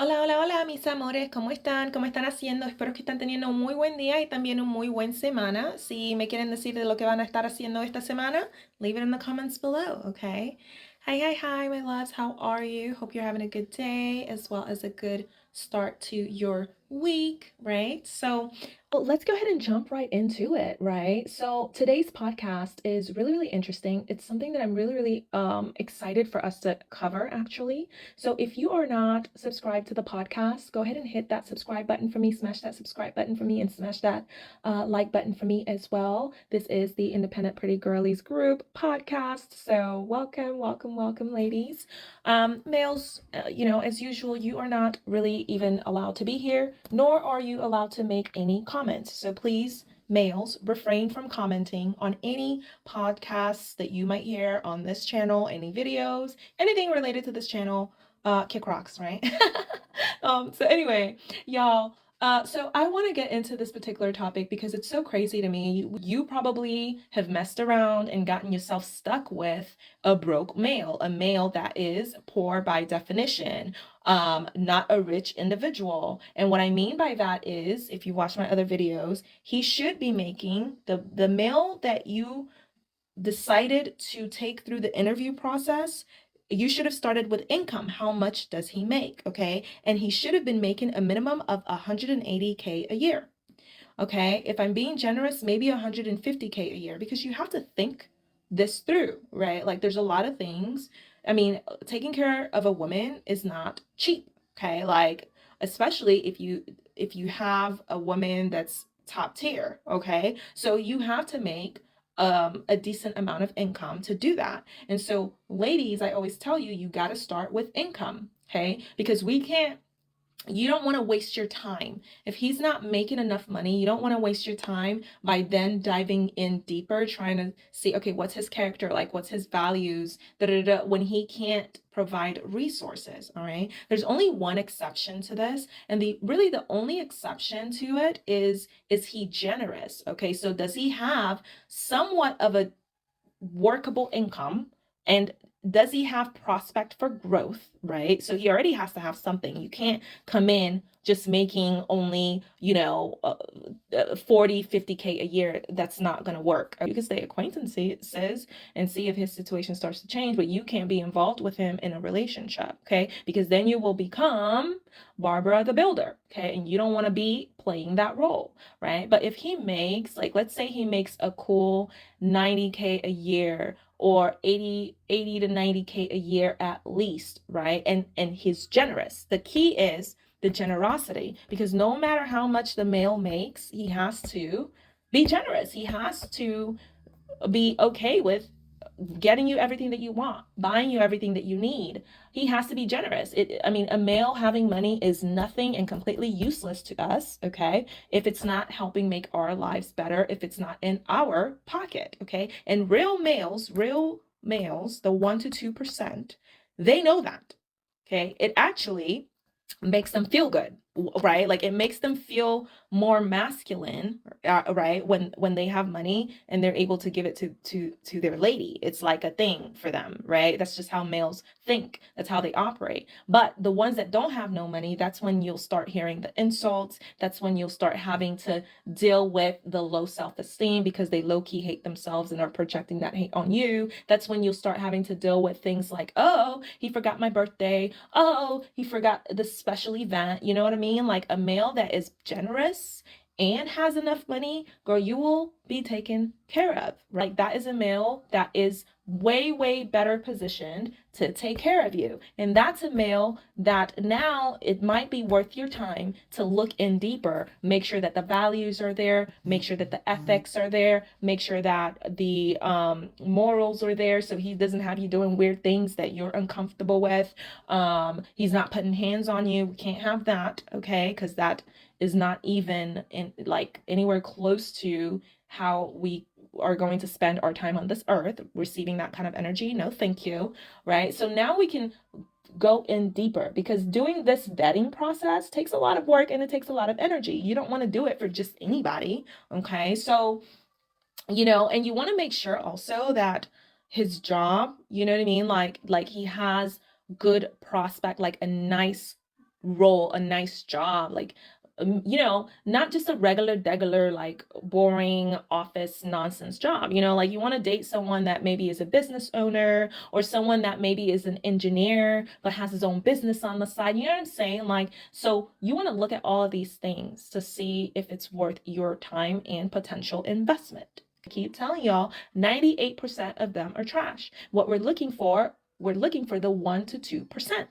Hola, hola, hola, mis amores, ¿cómo están? ¿Cómo están haciendo? Espero que están teniendo un muy buen día y también un muy buen semana. Si me quieren decir de lo que van a estar haciendo esta semana, leave it in the comments below, okay? Hi, hi, hi, my loves. How are you? Hope you're having a good day as well as a good start to your week, right? So, well, let's go ahead and jump right into it, right? So, today's podcast is really, really interesting. It's something that I'm really, really excited for us to cover, actually. So if you are not subscribed to the podcast, go ahead and hit that subscribe button for me, smash that subscribe button for me, and smash that like button for me as well. This is the Independent Pretty Girlies Group podcast. So welcome, welcome, welcome, ladies. Males, as usual, you are not really even allowed to be here, nor are you allowed to make any comments. So please, males, refrain from commenting on any podcasts that you might hear on this channel, any videos, anything related to this channel. Kick rocks, right? So anyway, y'all, so I want to get into this particular topic because it's so crazy to me. You probably have messed around and gotten yourself stuck with a broke male, a male that is poor by definition, not a rich individual. And what I mean by that is, if you watch my other videos, he should be making the male that you decided to take through the interview process. You should have started with income. How much does he make? Okay. And he should have been making a minimum of 180K a year. Okay. If I'm being generous, maybe 150K a year, because you have to think this through, right? Like there's a lot of things. I mean, taking care of a woman is not cheap. Okay. Like, especially if you have a woman that's top tier. Okay. So you have to make a decent amount of income to do that. And so, ladies, I always tell you, you got to start with income, okay? Because you don't want to waste your time. If he's not making enough money, you don't want to waste your time by then diving in deeper, trying to see, okay, what's his character like? What's his values? Da, da, da, when he can't provide resources. All right. There's only one exception to this. And the only exception to it is he generous? Okay. So does he have somewhat of a workable income, and does he have prospect for growth, right? So he already has to have something. You can't come in just making only 40 50K a year. That's not going to work. You can stay acquaintances and see if his situation starts to change, but you can't be involved with him in a relationship, okay? Because then you will become Barbara the Builder, okay? And you don't want to be playing that role, right? But if he makes, like, let's say he makes a cool 90K a year, or 80 to 90K a year at least, right? And he's generous. The key is the generosity, because no matter how much the male makes, he has to be generous. He has to be okay with getting you everything that you want, buying you everything that you need. He has to be generous. I mean, a male having money is nothing and completely useless to us, okay? If it's not helping make our lives better, if it's not in our pocket, okay? And real males, the 1 to 2%, they know that, okay? It actually makes them feel good, right? Like it makes them feel more masculine, right? When they have money and they're able to give it to their lady. It's like a thing for them, right? That's just how males think. That's how they operate. But the ones that don't have no money, that's when you'll start hearing the insults. That's when you'll start having to deal with the low self-esteem because they low-key hate themselves and are projecting that hate on you. That's when you'll start having to deal with things like, oh, he forgot my birthday. Oh, he forgot the special event. You know what I mean? Like a male that is generous and has enough money, girl, you will be taken care of. Right? Like that is a male that is way, way better positioned to take care of you. And that's a male that now it might be worth your time to look in deeper, make sure that the values are there, make sure that the ethics are there, make sure that the morals are there so he doesn't have you doing weird things that you're uncomfortable with. He's not putting hands on you. We can't have that, okay? Because that is not even in like anywhere close to how we are going to spend our time on this earth receiving that kind of energy. No, thank you. Right? So now we can go in deeper, because doing this vetting process takes a lot of work and it takes a lot of energy. You don't want to do it for just anybody. Okay. So, and you want to make sure also that his job, you know what I mean? Like he has good prospect, like a nice role, a nice job, like, you know, not just a regular, like boring office nonsense job. You know, like you want to date someone that maybe is a business owner or someone that maybe is an engineer but has his own business on the side. You know what I'm saying? Like, so you want to look at all of these things to see if it's worth your time and potential investment. I keep telling y'all, 98% of them are trash. What we're looking for the 1 to 2%.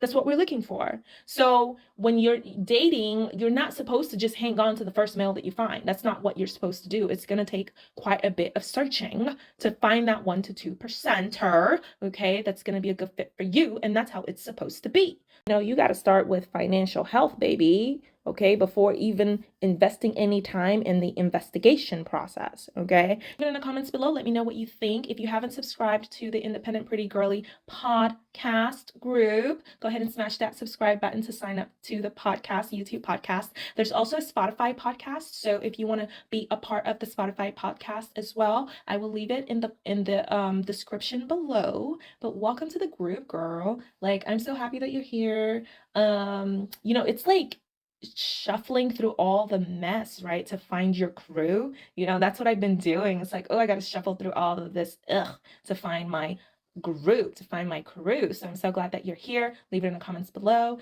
That's what we're looking for. So when you're dating, you're not supposed to just hang on to the first male that you find. That's not what you're supposed to do. It's going to take quite a bit of searching to find that 1 to 2%er, okay, that's going to be a good fit for you. And that's how it's supposed to be. You know, you got to start with financial health, baby, okay, before even investing any time in the investigation process, okay? Put in the comments below, let me know what you think. If you haven't subscribed to the Independent Pretty Girly podcast group, go ahead and smash that subscribe button to sign up to the podcast, YouTube podcast. There's also a Spotify podcast, so if you want to be a part of the Spotify podcast as well, I will leave it in the description below. But welcome to the group, girl. Like, I'm so happy that you're here. You know, it's like shuffling through all the mess, right, to find your crew. You know, that's what I've been doing. It's like, oh, I got to shuffle through all of this to find my group, to find my crew. So I'm so glad that you're here. Leave it in the comments below.